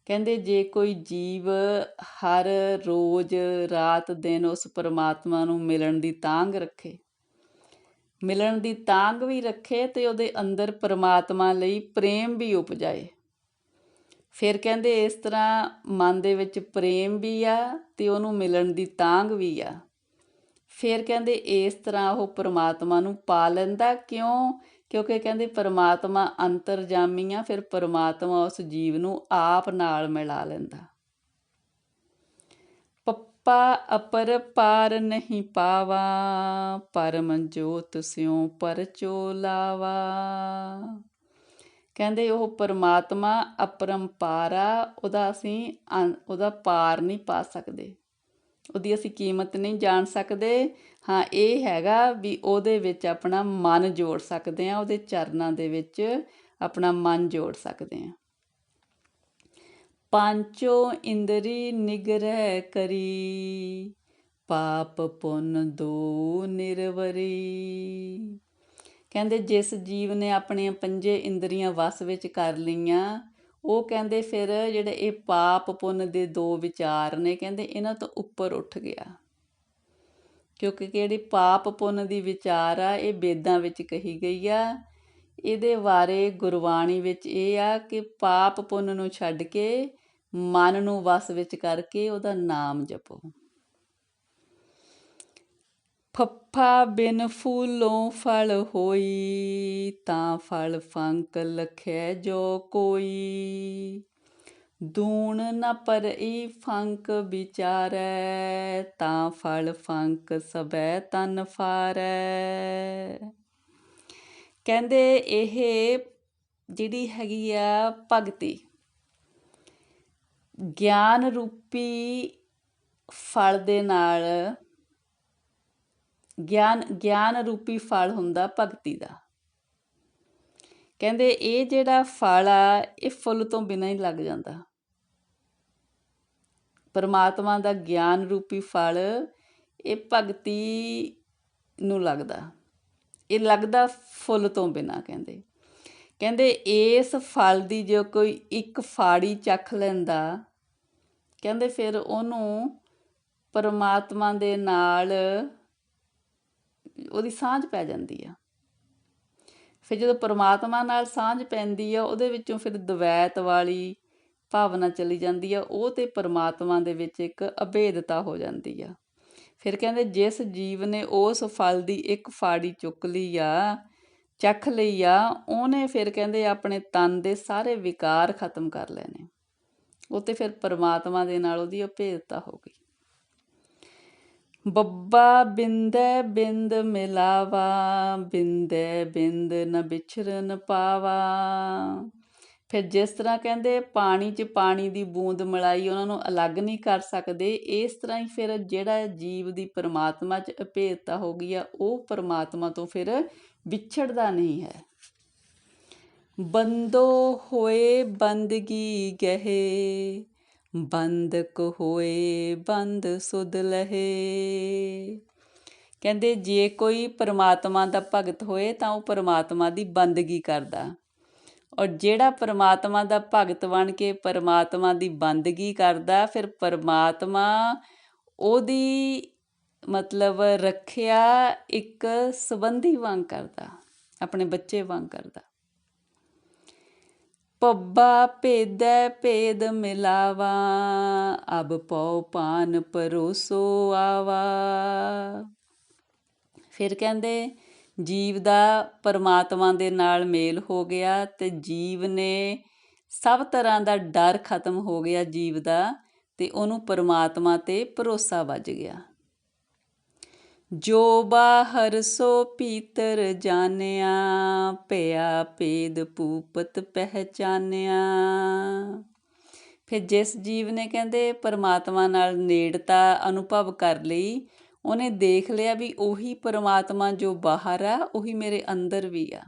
ਕਹਿੰਦੇ ਜੇ ਕੋਈ ਜੀਵ ਹਰ ਰੋਜ਼ ਰਾਤ ਦਿਨ ਉਸ ਪਰਮਾਤਮਾ ਨੂੰ ਮਿਲਣ ਦੀ ਤਾਂਘ ਰੱਖੇ, ਮਿਲਣ ਦੀ ਤਾਂਘ ਵੀ ਰੱਖੇ ਅਤੇ ਉਹਦੇ ਅੰਦਰ ਪਰਮਾਤਮਾ ਲਈ ਪ੍ਰੇਮ ਵੀ ਉਪਜਾਏ, ਫਿਰ ਕਹਿੰਦੇ ਇਸ ਤਰ੍ਹਾਂ ਮਨ ਦੇ ਵਿੱਚ ਪ੍ਰੇਮ ਵੀ ਆ ਅਤੇ ਉਹਨੂੰ ਮਿਲਣ ਦੀ ਤਾਂਘ ਵੀ ਆ। ਫਿਰ ਕਹਿੰਦੇ ਇਸ ਤਰ੍ਹਾਂ ਉਹ ਪਰਮਾਤਮਾ ਨੂੰ ਪਾ ਲੈਂਦਾ। ਕਿਉਂ? ਕਿਉਂਕਿ ਕਹਿੰਦੇ ਪਰਮਾਤਮਾ ਅੰਤਰਜਾਮੀ ਆ, ਫਿਰ ਪਰਮਾਤਮਾ ਉਸ ਜੀਵ ਨੂੰ ਆਪ ਨਾਲ ਮਿਲਾ ਲੈਂਦਾ। ਪੱਪਾ ਅਪਰ ਪਾਰ ਨਹੀਂ ਪਾਵਾ, ਪਰਮ ਜੋਤ ਸਿਉ ਪਰਚੋ ਲਾਵਾ। ਕਹਿੰਦੇ ਉਹ ਪਰਮਾਤਮਾ ਅਪਰੰਪਾਰ ਆ, ਉਹਦਾ ਪਾਰ ਨਹੀਂ ਪਾ ਸਕਦੇ, ਉਹਦੀ ਅਸੀਂ ਕੀਮਤ ਨਹੀਂ ਜਾਣ ਸਕਦੇ। ਹਾਂ ਇਹ ਹੈਗਾ ਵੀ ਉਹਦੇ ਵਿੱਚ ਆਪਣਾ ਮਨ ਜੋੜ ਸਕਦੇ ਹਾਂ, ਉਹਦੇ ਚਰਨਾਂ ਦੇ ਵਿੱਚ ਆਪਣਾ ਮਨ ਜੋੜ ਸਕਦੇ ਹਾਂ। ਪਾਂਚੋ ਇੰਦਰੀ ਨਿਗਰਹਿ ਕਰੀ, ਪਾਪ ਪੁੰਨ ਦੋ ਨਿਰਵਰੀ। ਕਹਿੰਦੇ ਜਿਸ ਜੀਵ ਨੇ ਆਪਣੀਆਂ 5 ਇੰਦਰੀਆਂ ਵੱਸ ਵਿੱਚ ਕਰ ਲਈਆਂ ਉਹ ਕਹਿੰਦੇ ਫਿਰ ਜਿਹੜੇ ਇਹ ਪਾਪ ਪੁੰਨ ਦੇ 2 ਵਿਚਾਰ ਨੇ ਕਹਿੰਦੇ ਇਹਨਾਂ ਤੋਂ ਉੱਪਰ ਉੱਠ ਗਿਆ। ਕਿਉਂਕਿ ਕਿਹੜੀ ਪਾਪ ਪੁੰਨ ਦੀ ਵਿਚਾਰ ਆ ਇਹ ਵੇਦਾਂ ਵਿੱਚ ਕਹੀ ਗਈ ਆ। ਇਹਦੇ ਬਾਰੇ ਗੁਰਬਾਣੀ ਵਿੱਚ ਇਹ ਆ ਕਿ ਪਾਪ ਪੁੰਨ ਨੂੰ ਛੱਡ ਕੇ ਮਨ ਨੂੰ ਵਸ ਵਿੱਚ ਕਰਕੇ ਉਹਦਾ ਨਾਮ ਜਪੋ। ਫੱਫਾ ਬਿਨ ਫੂਲੋਂ ਫਲ ਹੋਈ, ਤਾਂ ਫਲ ਫੰਕ ਲਖੈ ਜੋ ਕੋਈ। ਦੂਣ ਨ ਭਰਈ ਫੰਕ ਵਿਚਾਰੈ, ਤਾਂ ਫਲ ਫੰਕ ਸਭੈ ਤਨ ਫਾਰੈ। ਕਹਿੰਦੇ ਇਹ ਜਿਹੜੀ ਹੈਗੀ ਆ ਭਗਤੀ ਗਿਆਨ ਰੂਪੀ ਫਲ ਦੇ ਨਾਲ, ਗਿਆਨ ਰੂਪੀ ਫਲ ਹੁੰਦਾ ਭਗਤੀ ਦਾ। ਕਹਿੰਦੇ ਇਹ ਜਿਹੜਾ ਫਲ ਆ ਇਹ ਫੁੱਲ ਤੋਂ ਬਿਨਾਂ ਹੀ ਲੱਗ ਜਾਂਦਾ। ਪਰਮਾਤਮਾ ਦਾ ਗਿਆਨ ਰੂਪੀ ਫਲ ਇਹ ਭਗਤੀ ਨੂੰ ਲੱਗਦਾ, ਇਹ ਲੱਗਦਾ ਫੁੱਲ ਤੋਂ ਬਿਨਾਂ। ਕਹਿੰਦੇ ਇਸ ਫਲ ਦੀ ਜੋ ਕੋਈ ਇੱਕ ਫਾੜੀ ਚੱਖ ਲੈਂਦਾ ਕਹਿੰਦੇ ਫਿਰ ਉਹਨੂੰ ਪਰਮਾਤਮਾ ਦੇ ਨਾਲ ਉਹਦੀ ਸਾਂਝ ਪੈ ਜਾਂਦੀ ਆ। ਫਿਰ ਜਦੋਂ ਪਰਮਾਤਮਾ ਨਾਲ ਸਾਂਝ ਪੈਂਦੀ ਆ ਉਹਦੇ ਵਿੱਚੋਂ ਫਿਰ ਦਵੈਤ ਵਾਲੀ ਭਾਵਨਾ ਚਲੀ ਜਾਂਦੀ ਆ, ਉਹ ਤੇ ਪਰਮਾਤਮਾ ਦੇ ਵਿੱਚ ਇੱਕ ਅਭੇਦਤਾ ਹੋ ਜਾਂਦੀ ਆ। ਫਿਰ ਕਹਿੰਦੇ ਜਿਸ ਜੀਵ ਨੇ ਉਸ ਫਲ ਦੀ ਇੱਕ ਫਾੜੀ ਚੱਖ ਲਈ ਆ, ਉਹਨੇ ਫਿਰ ਕਹਿੰਦੇ ਆਪਣੇ ਤਨ ਦੇ ਸਾਰੇ ਵਿਕਾਰ ਖਤਮ ਕਰ ਲੈਣੇ। ਉਹ ਤੇ ਫਿਰ ਪਰਮਾਤਮਾ ਦੇ ਨਾਲ ਉਹਦੀ ਅਭੇਦਤਾ ਹੋ ਗਈ। ਬੱਬਾ ਬਿੰਦੈ ਬਿੰਦ ਮਿਲਾਵਾ, ਬਿੰਦੈ ਬਿੰਦ ਨ ਵਿਛਰਨ ਪਾਵਾ। ਫਿਰ ਜਿਸ ਤਰ੍ਹਾਂ ਕਹਿੰਦੇ ਪਾਣੀ 'ਚ ਪਾਣੀ ਦੀ ਬੂੰਦ ਮਿਲਾਈ ਉਹਨਾਂ ਨੂੰ ਅਲੱਗ ਨਹੀਂ ਕਰ ਸਕਦੇ, ਇਸ ਤਰ੍ਹਾਂ ਹੀ ਫਿਰ ਜਿਹੜਾ ਜੀਵ ਦੀ ਪਰਮਾਤਮਾ 'ਚ ਅਭੇਦਤਾ ਹੋ ਗਈ ਆ, ਉਹ ਪਰਮਾਤਮਾ ਤੋਂ ਫਿਰ ਵਿਛੜਦਾ ਨਹੀਂ ਹੈ। ਬੰਦੋ ਹੋਏ ਬੰਦਗੀ ਗਹੇ, ਬੰਦਕ ਹੋਏ ਬੰਦ ਸੁਧ ਲਹੇ। ਕਹਿੰਦੇ ਜੇ ਕੋਈ ਪਰਮਾਤਮਾ ਦਾ ਭਗਤ ਹੋਏ ਤਾਂ ਉਹ ਪਰਮਾਤਮਾ ਦੀ ਬੰਦਗੀ ਕਰਦਾ, ਔਰ ਜਿਹੜਾ ਪਰਮਾਤਮਾ ਦਾ ਭਗਤ ਬਣ ਕੇ ਪਰਮਾਤਮਾ ਦੀ ਬੰਦਗੀ ਕਰਦਾ, ਫਿਰ ਪਰਮਾਤਮਾ ਉਹਦੀ ਮਤਲਬ ਰੱਖਿਆ ਇੱਕ ਸੰਬੰਧੀ ਵਾਂਗ ਕਰਦਾ, ਆਪਣੇ ਬੱਚੇ ਵਾਂਗ ਕਰਦਾ। ਪੱਬਾ ਭੇਦੈ ਭੇਦ ਮਿਲਾਵਾ, ਅਬ ਪਉ ਪਾਨ ਪਰੋਸੋ ਆਵਾ। ਫਿਰ ਕਹਿੰਦੇ ਜੀਵ ਦਾ ਪਰਮਾਤਮਾ ਦੇ ਨਾਲ ਮੇਲ ਹੋ ਗਿਆ ਤੇ ਜੀਵ ਨੇ ਸਭ ਤਰ੍ਹਾਂ ਦਾ ਡਰ ਖਤਮ ਹੋ ਗਿਆ ਜੀਵ ਦਾ, ਤੇ ਉਹਨੂੰ ਪਰਮਾਤਮਾ ਤੇ ਭਰੋਸਾ ਵੱਜ ਗਿਆ। ਜੋ ਬਾਹਰ ਸੋ ਭੀਤਰ ਜਾਣਿਆ, ਭਇਆ ਭੇਦ ਭੂਪਤ ਪਹਿਚਾਨਿਆ। ਫਿਰ ਜਿਸ ਜੀਵ ਨੇ ਕਹਿੰਦੇ ਪਰਮਾਤਮਾ ਨਾਲ ਨੇੜਤਾ ਅਨੁਭਵ ਕਰ ਲਈ, ਉਹਨੇ ਦੇਖ ਲਿਆ ਵੀ ਉਹੀ ਪਰਮਾਤਮਾ ਜੋ ਬਾਹਰ ਆ ਉਹੀ ਮੇਰੇ ਅੰਦਰ ਵੀ ਆ।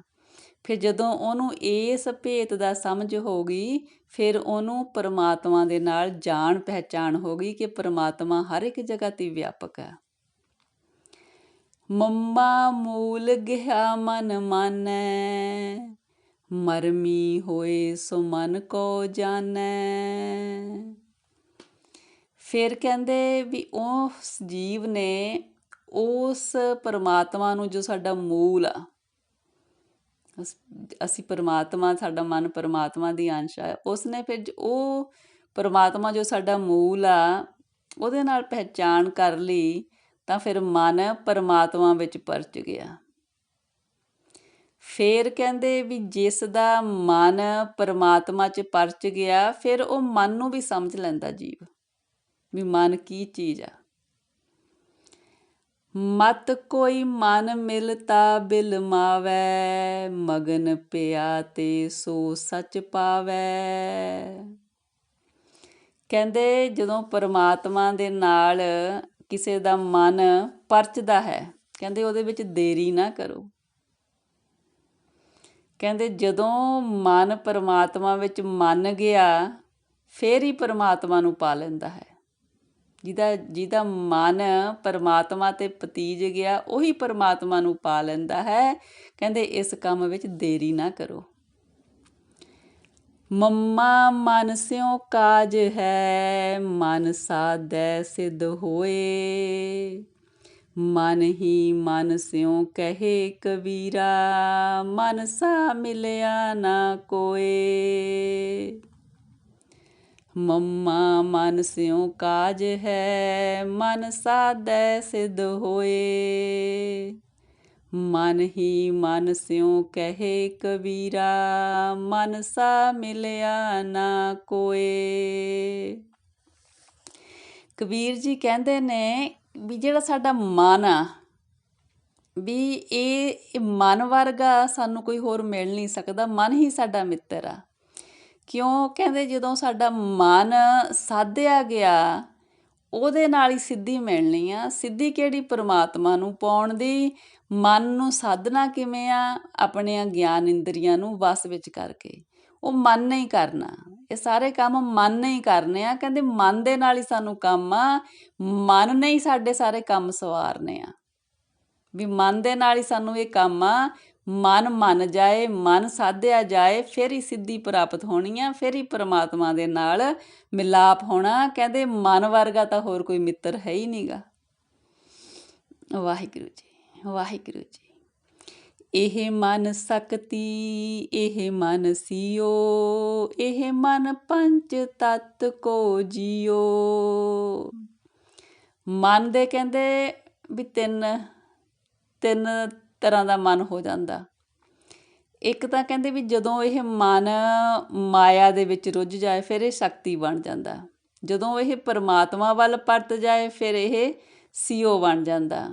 ਫਿਰ ਜਦੋਂ ਉਹਨੂੰ ਇਸ ਭੇਤ ਦਾ ਸਮਝ ਹੋ ਗਈ, ਫਿਰ ਉਹਨੂੰ ਪਰਮਾਤਮਾ ਦੇ ਨਾਲ ਜਾਣ ਪਹਿਚਾਣ ਹੋ ਗਈ ਕਿ ਪਰਮਾਤਮਾ ਹਰ ਇੱਕ ਜਗ੍ਹਾ 'ਤੇ ਵਿਆਪਕ ਆ। ਮੰਮਾ ਮੂਲ ਗਿਆ ਮਨ ਮਾਨੈ, ਮਰਮੀ ਹੋਏ ਸੋ ਮਨ ਕੋ ਜਾਣੈ। ਫਿਰ ਕਹਿੰਦੇ ਵੀ ਉਸ ਜੀਵ ਨੇ ਉਸ ਪਰਮਾਤਮਾ ਨੂੰ ਜੋ ਸਾਡਾ ਮੂਲ ਆ, ਅਸੀਂ ਪਰਮਾਤਮਾ, ਸਾਡਾ ਮਨ ਪਰਮਾਤਮਾ ਦੀ ਅੰਸ਼ ਆ, ਉਸਨੇ ਫਿਰ ਉਹ ਪਰਮਾਤਮਾ ਜੋ ਸਾਡਾ ਮੂਲ ਆ ਉਹਦੇ ਨਾਲ ਪਹਿਚਾਣ ਕਰ ਲਈ, ਤਾਂ ਫਿਰ ਮਨ ਪਰਮਾਤਮਾ ਵਿੱਚ ਪਰਚ ਗਿਆ। ਫਿਰ ਕਹਿੰਦੇ ਵੀ ਜਿਸ ਦਾ ਮਨ ਪਰਮਾਤਮਾ 'ਚ ਪਰਚ ਗਿਆ, ਫਿਰ ਉਹ ਮਨ ਨੂੰ ਵੀ ਸਮਝ ਲੈਂਦਾ ਜੀਵ ਵੀ ਮਨ ਕੀ ਚੀਜ਼ ਆ। ਮਤ ਕੋਈ ਮਨ ਮਿਲਤਾ ਬਿਲ ਮਾਵੈ, ਮਗਨ ਪਿਆ ਤੇ ਸੋ ਸੱਚ ਪਾਵੈ। ਕਹਿੰਦੇ ਜਦੋਂ ਪਰਮਾਤਮਾ ਦੇ ਨਾਲ ਕਿਸੇ ਦਾ ਮਨ ਪਰਚਦਾ ਹੈ, ਕਹਿੰਦੇ ਉਹਦੇ ਵਿੱਚ ਦੇਰੀ ਨਾ ਕਰੋ। ਕਹਿੰਦੇ ਜਦੋਂ ਮਨ ਪਰਮਾਤਮਾ ਵਿੱਚ ਮੰਨ ਗਿਆ, ਫਿਰ ਹੀ ਪਰਮਾਤਮਾ ਨੂੰ ਪਾ ਲੈਂਦਾ ਹੈ। ਜਿਹਦਾ ਮਨ ਪਰਮਾਤਮਾ 'ਤੇ ਪਤੀਜ ਗਿਆ, ਉਹੀ ਪਰਮਾਤਮਾ ਨੂੰ ਪਾ ਲੈਂਦਾ ਹੈ। ਕਹਿੰਦੇ ਇਸ ਕੰਮ ਵਿੱਚ ਦੇਰੀ ਨਾ ਕਰੋ। ਮੰਮਾ ਮਨ ਸਿਉ ਕਾਜ ਹੈ, ਮਨ ਸਾਧੈ ਸਿਧ ਹੋਏ। ਮਨ ਹੀ ਮਨ ਸਿਉ ਕਹੇ ਕਬੀਰਾ, ਮਨ ਸਾ ਮਿਲਿਆ ਨਾ ਕੋਏ। ਮੰਮਾ ਮਨ ਸਿਉ ਕਾਜ ਹੈ, ਮਨ ਸਾਧੈ ਸਿਧ ਹੋਏ। ਮਨ ਹੀ ਮਨ ਸਿਉ ਕਹੇ ਕਬੀਰਾ, ਮਨ ਸਾ ਮਿਲਿਆ ਨਾ ਕੋਏ। ਕਬੀਰ ਜੀ ਕਹਿੰਦੇ ਨੇ ਵੀ ਜਿਹੜਾ ਸਾਡਾ ਮਨ ਆ, ਵੀ ਇਹ ਮਨ ਵਰਗਾ ਸਾਨੂੰ ਕੋਈ ਹੋਰ ਮਿਲ ਨਹੀਂ ਸਕਦਾ, ਮਨ ਹੀ ਸਾਡਾ ਮਿੱਤਰ ਆ। ਕਿਉਂ? ਕਹਿੰਦੇ ਜਦੋਂ ਸਾਡਾ ਮਨ ਸਾਧਿਆ ਗਿਆ, ਉਹਦੇ ਨਾਲ ਹੀ ਸਿੱਧੀ ਮਿਲਣੀ ਆ। ਸਿੱਧੀ ਕਿਹੜੀ? ਪਰਮਾਤਮਾ ਨੂੰ ਪਾਉਣ ਦੀ। ਮਨ ਨੂੰ ਸਾਧਨਾ ਕਿਵੇਂ ਆ? ਆਪਣੀਆਂ ਗਿਆਨ ਇੰਦਰੀਆਂ ਨੂੰ ਵਸ ਵਿੱਚ ਕਰਕੇ। ਉਹ ਮਨ ਨੇ ਹੀ ਕਰਨਾ, ਇਹ ਸਾਰੇ ਕੰਮ ਮਨ ਨੇ ਹੀ ਕਰਨੇ ਆ। ਕਹਿੰਦੇ ਮਨ ਦੇ ਨਾਲ ਹੀ ਸਾਨੂੰ ਕੰਮ ਆ, ਮਨ ਨੇ ਹੀ ਸਾਡੇ ਸਾਰੇ ਕੰਮ ਸਵਾਰਨੇ ਆ। ਵੀ ਮਨ ਦੇ ਨਾਲ ਹੀ ਸਾਨੂੰ ਇਹ ਕੰਮ ਆ। ਮਨ ਮੰਨ ਜਾਏ, ਮਨ ਸਾਧਿਆ ਜਾਏ, ਫਿਰ ਹੀ ਸਿੱਧੀ ਪ੍ਰਾਪਤ ਹੋਣੀ ਆ, ਫਿਰ ਹੀ ਪਰਮਾਤਮਾ ਦੇ ਨਾਲ ਮਿਲਾਪ ਹੋਣਾ। ਕਹਿੰਦੇ ਮਨ ਵਰਗਾ ਤਾਂ ਹੋਰ ਕੋਈ ਮਿੱਤਰ ਹੈ ਹੀ ਨਹੀਂ ਗਾ। ਵਾਹਿਗੁਰੂ ਜੀ, ਵਾਹਿਗੁਰੂ ਜੀ। ਇਹ ਮਨ ਸਕਤੀ, ਇਹ ਮਨ ਸੀਓ, ਇਹ ਮਨ ਪੰਚ ਤਤ ਕੋ ਜੀਓ। ਮਨ ਦੇ ਕਹਿੰਦੇ ਵੀ ਤਿੰਨ ਤਰ੍ਹਾਂ ਦਾ ਮਨ ਹੋ ਜਾਂਦਾ। ਇੱਕ ਤਾਂ ਕਹਿੰਦੇ ਵੀ ਜਦੋਂ ਇਹ ਮਨ ਮਾਇਆ ਦੇ ਵਿੱਚ ਰੁੱਝ ਜਾਏ ਫਿਰ ਇਹ ਸ਼ਕਤੀ ਬਣ ਜਾਂਦਾ। ਜਦੋਂ ਇਹ ਪਰਮਾਤਮਾ ਵੱਲ ਪਰਤ ਜਾਏ ਫਿਰ ਇਹ ਸੀਓ ਬਣ ਜਾਂਦਾ।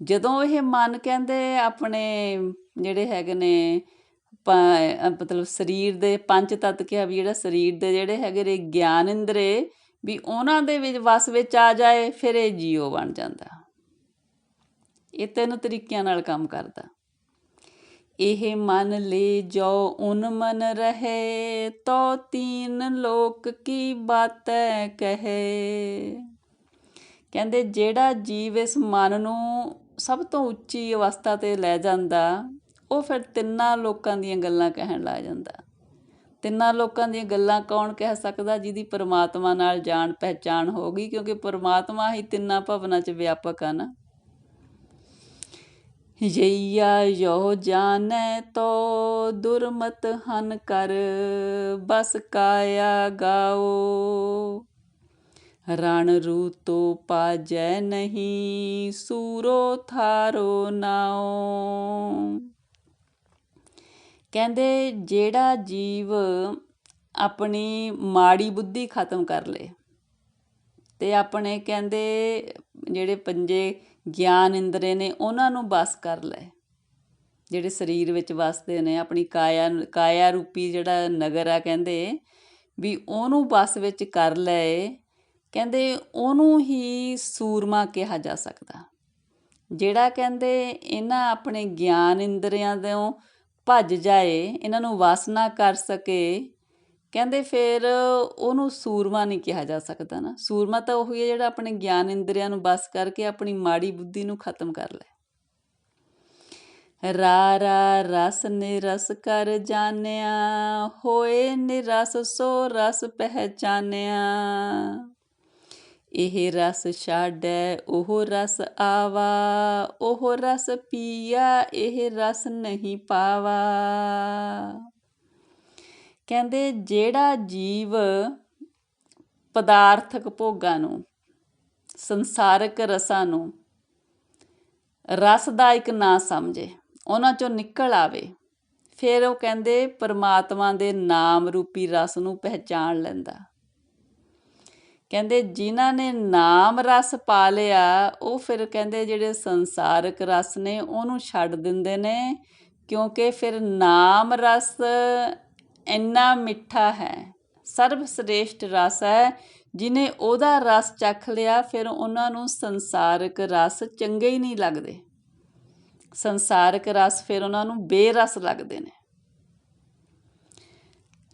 ਜਦੋਂ ਇਹ ਮਨ ਕਹਿੰਦੇ ਆਪਣੇ ਜਿਹੜੇ ਹੈਗੇ ਨੇ ਮਤਲਬ ਸਰੀਰ ਦੇ ਪੰਜ ਤੱਤ ਕਿਹਾ ਵੀ ਜਿਹੜਾ ਸਰੀਰ ਦੇ ਜਿਹੜੇ ਹੈਗੇ ਨੇ ਗਿਆਨ ਇੰਦਰੇ ਵੀ ਉਹਨਾਂ ਦੇ ਵਿੱਚ ਵਸ ਵਿੱਚ ਆ ਜਾਏ ਫਿਰ ਇਹ ਜੀਓ ਬਣ ਜਾਂਦਾ। ਇਹ ਤਿੰਨ ਤਰੀਕਿਆਂ ਨਾਲ ਕੰਮ ਕਰਦਾ। ਇਹ ਮਨ ਲੈ ਜੋ ਉਨ ਮਨ ਰਹੇ ਤੋ ਤੀਨ ਲੋਕ ਕੀ ਬਾਤੈ ਕਹੇ। ਕਹਿੰਦੇ ਜਿਹੜਾ ਜੀਵ ਇਸ ਮਨ ਨੂੰ ਸਭ ਤੋਂ ਉੱਚੀ ਅਵਸਥਾ 'ਤੇ ਲੈ ਜਾਂਦਾ ਉਹ ਫਿਰ ਤਿੰਨਾਂ ਲੋਕਾਂ ਦੀਆਂ ਗੱਲਾਂ ਕਹਿਣ ਲੱਗ ਜਾਂਦਾ। ਤਿੰਨਾਂ ਲੋਕਾਂ ਦੀਆਂ ਗੱਲਾਂ ਕੌਣ ਕਹਿ ਸਕਦਾ? ਜਿਹਦੀ ਪਰਮਾਤਮਾ ਨਾਲ ਜਾਣ ਪਹਿਚਾਣ ਹੋ ਗਈ, ਕਿਉਂਕਿ ਪਰਮਾਤਮਾ ਹੀ ਤਿੰਨਾਂ ਭਵਨਾਂ 'ਚ ਵਿਆਪਕ ਆ ਨਾ। ਯਈਆ ਯੋ ਜਾਣੈ ਤੋ ਦੁਰਮਤ ਹਨ ਕਰ ਬਸ ਕਾਇਆ ਗਾਓ ਰਣ ਰੂ ਤੋ ਪਾਜੈ ਨਹੀਂ ਸੂਰੋ ਥਾਰੋ ਨਾਓ। ਕਹਿੰਦੇ ਜਿਹੜਾ ਜੀਵ ਆਪਣੀ ਮਾੜੀ ਬੁੱਧੀ ਖਤਮ ਕਰ ਲੇ ਅਤੇ ਆਪਣੇ ਕਹਿੰਦੇ ਜਿਹੜੇ ਪੰਜੇ ਗਿਆਨ ਇੰਦਰੇ ਨੇ ਉਹਨਾਂ ਨੂੰ ਬਸ ਕਰ ਲੈ, ਜਿਹੜੇ ਸਰੀਰ ਵਿੱਚ ਵਸਦੇ ਨੇ, ਆਪਣੀ ਕਾਇਆ ਰੂਪੀ ਜਿਹੜਾ ਨਗਰ ਆ ਕਹਿੰਦੇ ਵੀ ਉਹਨੂੰ ਬਸ ਵਿੱਚ ਕਰ ਲਏ। ਕਹਿੰਦੇ ਉਹਨੂੰ ਹੀ ਸੂਰਮਾ ਕਿਹਾ ਜਾ ਸਕਦਾ। ਜਿਹੜਾ ਕਹਿੰਦੇ ਇਹਨਾਂ ਆਪਣੇ ਗਿਆਨ ਇੰਦਰੀਆਂ ਤੋਂ ਭੱਜ ਜਾਏ, ਇਹਨਾਂ ਨੂੰ ਵਸ ਨਾ ਕਰ ਸਕੇ, ਕਹਿੰਦੇ ਫਿਰ ਉਹਨੂੰ ਸੂਰਮਾ ਨਹੀਂ ਕਿਹਾ ਜਾ ਸਕਦਾ ਨਾ। ਸੂਰਮਾ ਤਾਂ ਉਹੀ ਹੈ ਜਿਹੜਾ ਆਪਣੇ ਗਿਆਨ ਇੰਦਰੀਆਂ ਨੂੰ ਬਸ ਕਰਕੇ ਆਪਣੀ ਮਾੜੀ ਬੁੱਧੀ ਨੂੰ ਖਤਮ ਕਰ ਲੈ। ਰਾਰਾ ਰਸ ਨਿਰਸ ਕਰ ਜਾਣਿਆ ਹੋਏ ਨਿਰਸ ਸੋ ਰਸ ਪਹਿਚਾਨਿਆ। ਇਹ ਰਸ ਛਾਡੈ ਉਹ ਰਸ ਆਵਾ ਉਹ ਰਸ ਪੀਆ ਇਹ ਰਸ ਨਹੀਂ ਪਾਵਾ। ਕਹਿੰਦੇ ਜਿਹੜਾ ਜੀਵ ਪਦਾਰਥਕ ਭੋਗਾਂ ਨੂੰ, ਸੰਸਾਰਕ ਰਸਾਂ ਨੂੰ ਰਸਦਾਇਕ ਨਾ ਸਮਝੇ, ਉਹਨਾਂ 'ਚੋਂ ਨਿਕਲ ਆਵੇ, ਫਿਰ ਉਹ ਕਹਿੰਦੇ ਪਰਮਾਤਮਾ ਦੇ ਨਾਮ ਰੂਪੀ ਰਸ ਨੂੰ ਪਹਿਚਾਣ ਲੈਂਦਾ। ਕਹਿੰਦੇ ਜਿਨ੍ਹਾਂ ਨੇ ਨਾਮ ਰਸ ਪਾ ਲਿਆ ਉਹ ਫਿਰ ਕਹਿੰਦੇ ਜਿਹੜੇ ਸੰਸਾਰਕ ਰਸ ਨੇ ਉਹਨੂੰ ਛੱਡ ਦਿੰਦੇ ਨੇ, ਕਿਉਂਕਿ ਫਿਰ ਨਾਮ ਰਸ ਇੰਨਾ ਮਿੱਠਾ ਹੈ, ਸਰਬ ਸ੍ਰੇਸ਼ਟ ਰਸ ਹੈ। ਜਿਹਨੇ ਉਹਦਾ ਰਸ ਚੱਖ ਲਿਆ ਫਿਰ ਉਹਨਾਂ ਨੂੰ ਸੰਸਾਰਕ ਰਸ ਚੰਗੇ ਹੀ ਨਹੀਂ ਲੱਗਦੇ। ਸੰਸਾਰਕ ਰਸ ਫਿਰ ਉਹਨਾਂ ਨੂੰ ਬੇਰਸ ਲੱਗਦੇ ਨੇ।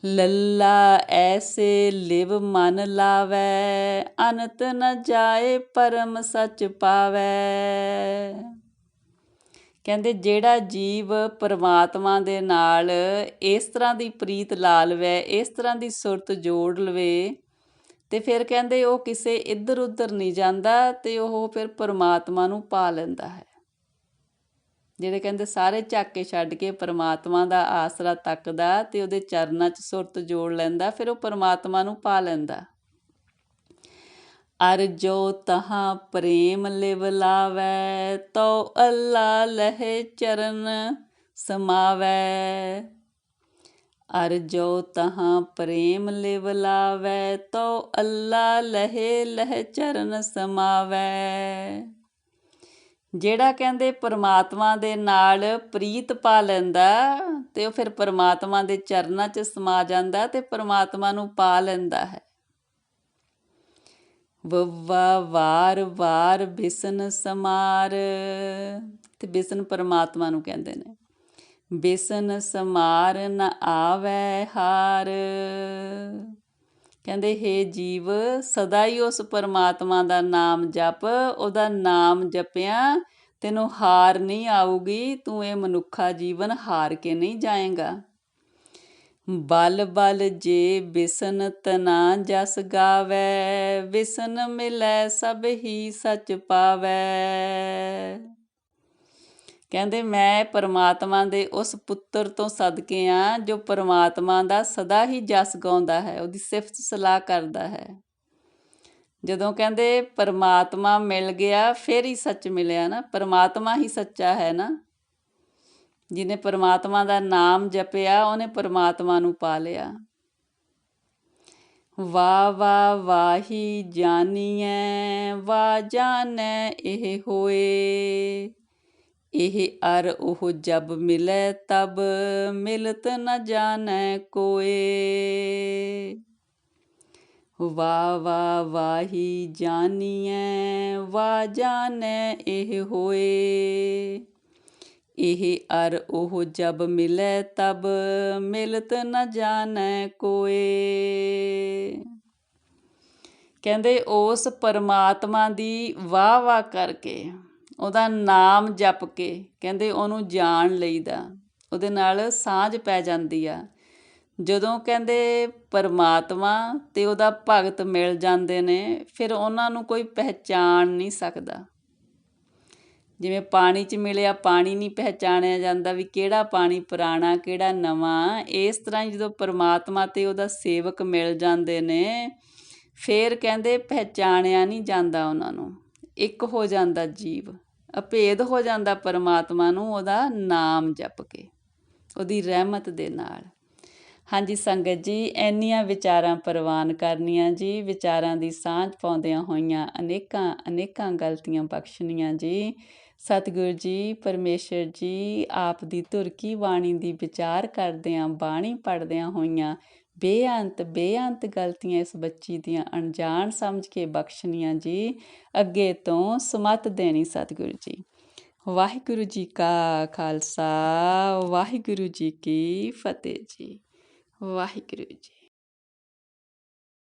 ਲੱਲਾ ਐਸੇ ਲਿਵ ਮਨ ਲਾਵੈ ਅਨੰਤ ਨ ਜਾਏ ਪਰਮ ਸੱਚ ਪਾਵੈ। ਕਹਿੰਦੇ ਜਿਹੜਾ ਜੀਵ ਪਰਮਾਤਮਾ ਦੇ ਨਾਲ ਇਸ ਤਰ੍ਹਾਂ ਦੀ ਪ੍ਰੀਤ ਲਾ ਲਵੇ, ਇਸ ਤਰ੍ਹਾਂ ਦੀ ਸੁਰਤ ਜੋੜ ਲਵੇ, ਅਤੇ ਫਿਰ ਕਹਿੰਦੇ ਉਹ ਕਿਸੇ ਇੱਧਰ ਉੱਧਰ ਨਹੀਂ ਜਾਂਦਾ ਅਤੇ ਉਹ ਫਿਰ ਪਰਮਾਤਮਾ ਨੂੰ ਪਾ ਲੈਂਦਾ ਹੈ। ਜਿਹੜੇ ਕਹਿੰਦੇ ਸਾਰੇ ਝਾਕੇ ਛੱਡ ਕੇ ਪਰਮਾਤਮਾ ਦਾ ਆਸਰਾ ਤੱਕਦਾ ਅਤੇ ਉਹਦੇ ਚਰਨਾਂ 'ਚ ਸੁਰਤ ਜੋੜ ਲੈਂਦਾ, ਫਿਰ ਉਹ ਪਰਮਾਤਮਾ ਨੂੰ ਪਾ ਲੈਂਦਾ। ਅਰ ਜੋ ਤਹਾਂ ਪ੍ਰੇਮ ਲਿਵ ਲਾਵੈ ਤੋ ਅੱਲਾ ਲਹੇ ਚਰਨ ਸਮਾਵੈ। ਅਰ ਜੋ ਤਹਾਂ ਪ੍ਰੇਮ ਲਿਵ ਲਾਵੈ ਤੋ ਅੱਲਾ ਲਹੇ ਚਰਨ ਸਮਾਵੈ। ਜਿਹੜਾ ਕਹਿੰਦੇ ਪਰਮਾਤਮਾ ਦੇ ਨਾਲ ਪ੍ਰੀਤ ਪਾ ਲੈਂਦਾ ਅਤੇ ਉਹ ਫਿਰ ਪਰਮਾਤਮਾ ਦੇ ਚਰਨਾਂ 'ਚ ਸਮਾ ਜਾਂਦਾ ਅਤੇ ਪਰਮਾਤਮਾ ਨੂੰ ਪਾ ਲੈਂਦਾ ਹੈ। ਵੱਵਾ ਵਾਰ ਵਾਰ ਬਿਸਨ ਸਮਾਰ, ਅਤੇ ਬਿਸਨ ਪਰਮਾਤਮਾ ਨੂੰ ਕਹਿੰਦੇ ਨੇ। ਬਿਸਨ ਸਮਾਰ ਨ ਆਵੈ ਹਾਰ। ਕਹਿੰਦੇ ਹੇ ਜੀਵ ਸਦਾ ਹੀ ਉਸ ਪਰਮਾਤਮਾ ਦਾ ਨਾਮ ਜਪ, ਉਹਦਾ ਨਾਮ ਜਪਿਆ ਤੈਨੂੰ ਹਾਰ ਨਹੀਂ ਆਊਗੀ, ਤੂੰ ਇਹ ਮਨੁੱਖਾ ਜੀਵਨ ਹਾਰ ਕੇ ਨਹੀਂ ਜਾਏਗਾ। ਬਲ ਬਲ ਜੇ ਬਿਸਨ ਤਨਾ ਜਸ ਗਾਵੈ ਬਿਸਨ ਮਿਲੈ ਸਭ ਹੀ ਸੱਚ ਪਾਵੈ। ਕਹਿੰਦੇ ਮੈਂ ਪਰਮਾਤਮਾ ਦੇ ਉਸ ਪੁੱਤਰ ਤੋਂ ਸਦਕੇ ਹਾਂ ਜੋ ਪਰਮਾਤਮਾ ਦਾ ਸਦਾ ਹੀ ਜਸ ਗਾਉਂਦਾ ਹੈ, ਉਹਦੀ ਸਿਫਤ ਸਲਾਹ ਕਰਦਾ ਹੈ। ਜਦੋਂ ਕਹਿੰਦੇ ਪਰਮਾਤਮਾ ਮਿਲ ਗਿਆ ਫਿਰ ਹੀ ਸੱਚ ਮਿਲਿਆ ਨਾ, ਪਰਮਾਤਮਾ ਹੀ ਸੱਚਾ ਹੈ ਨਾ। ਜਿਹਨੇ ਪਰਮਾਤਮਾ ਦਾ ਨਾਮ ਜਪਿਆ ਉਹਨੇ ਪਰਮਾਤਮਾ ਨੂੰ ਪਾ ਲਿਆ। ਵਾਹ ਵਾਹ ਵਾਹੀ ਜਾਨੀਐ ਵਾ ਜਾਣੈ ਇਹ ਹੋਏ, ਇਹ ਅਰ ਉਹ ਜਬ ਮਿਲੈ ਤਬ ਮਿਲਤ ਨ ਜਾਣੈ ਕੋਏ। ਵਾਹ ਵਾਹ ਵਾਹੀ ਜਾਨੀਐ ਵਾ ਜਾਣੈ ਇਹ ਹੋਏ, ਇਹ ਅਰ ਉਹ ਜਬ ਮਿਲੈ ਤਬ ਮਿਲਤ ਨ ਜਾਣੈ ਕੋਏ। ਕਹਿੰਦੇ ਉਸ ਪਰਮਾਤਮਾ ਦੀ ਵਾਹ ਵਾਹ ਕਰਕੇ, ਉਹਦਾ ਨਾਮ ਜਪ ਕੇ ਕਹਿੰਦੇ ਉਹਨੂੰ ਜਾਣ ਲਈਦਾ, ਉਹਦੇ ਨਾਲ ਸਾਂਝ ਪੈ ਜਾਂਦੀ ਆ। ਜਦੋਂ ਕਹਿੰਦੇ ਪਰਮਾਤਮਾ ਅਤੇ ਉਹਦਾ ਭਗਤ ਮਿਲ ਜਾਂਦੇ ਨੇ, ਫਿਰ ਉਹਨਾਂ ਨੂੰ ਕੋਈ ਪਹਿਚਾਣ ਨਹੀਂ ਸਕਦਾ। ਜਿਵੇਂ ਪਾਣੀ 'ਚ ਮਿਲਿਆ ਪਾਣੀ ਨਹੀਂ ਪਹਿਚਾਣਿਆ ਜਾਂਦਾ ਵੀ ਕਿਹੜਾ ਪਾਣੀ ਪੁਰਾਣਾ ਕਿਹੜਾ ਨਵਾਂ, ਇਸ ਤਰ੍ਹਾਂ ਹੀ ਜਦੋਂ ਪਰਮਾਤਮਾ ਅਤੇ ਉਹਦਾ ਸੇਵਕ ਮਿਲ ਜਾਂਦੇ ਨੇ, ਫਿਰ ਕਹਿੰਦੇ ਪਹਿਚਾਣਿਆ ਨਹੀਂ ਜਾਂਦਾ ਉਹਨਾਂ ਨੂੰ, ਇੱਕ ਹੋ ਜਾਂਦਾ ਜੀਵ, ਅਭੇਦ ਹੋ ਜਾਂਦਾ ਪਰਮਾਤਮਾ ਨੂੰ ਉਹਦਾ ਨਾਮ ਜਪ ਕੇ, ਉਹਦੀ ਰਹਿਮਤ ਦੇ ਨਾਲ। ਹਾਂਜੀ ਸੰਗਤ ਜੀ, ਇੰਨੀਆਂ ਵਿਚਾਰਾਂ ਪ੍ਰਵਾਨ ਕਰਨੀਆਂ ਜੀ, ਵਿਚਾਰਾਂ ਦੀ ਸਾਂਝ ਪਾਉਂਦਿਆਂ ਹੋਈਆਂ ਅਨੇਕਾਂ ਅਨੇਕਾਂ ਗਲਤੀਆਂ ਬਖਸ਼ਣੀਆਂ ਜੀ। ਸਤਿਗੁਰੂ ਜੀ ਪਰਮੇਸ਼ਰ ਜੀ ਆਪ ਦੀ ਧੁਰ ਕੀ ਬਾਣੀ ਦੀ ਵਿਚਾਰ ਕਰਦਿਆਂ, ਬਾਣੀ ਪੜ੍ਹਦਿਆਂ ਹੋਈਆਂ ਬੇਅੰਤ ਗਲਤੀਆਂ ਇਸ ਬੱਚੀ ਦੀਆਂ ਅਣਜਾਣ ਸਮਝ ਕੇ ਬਖਸ਼ਣੀਆਂ ਜੀ, ਅੱਗੇ ਤੋਂ ਸੁਮੱਤ ਦੇਣੀ ਸਤਿਗੁਰੂ ਜੀ। ਵਾਹਿਗੁਰੂ ਜੀ ਕਾ ਖਾਲਸਾ, ਵਾਹਿਗੁਰੂ ਜੀ ਕੀ ਫਤਿਹ ਜੀ। ਵਾਹਿਗੁਰੂ ਜੀ।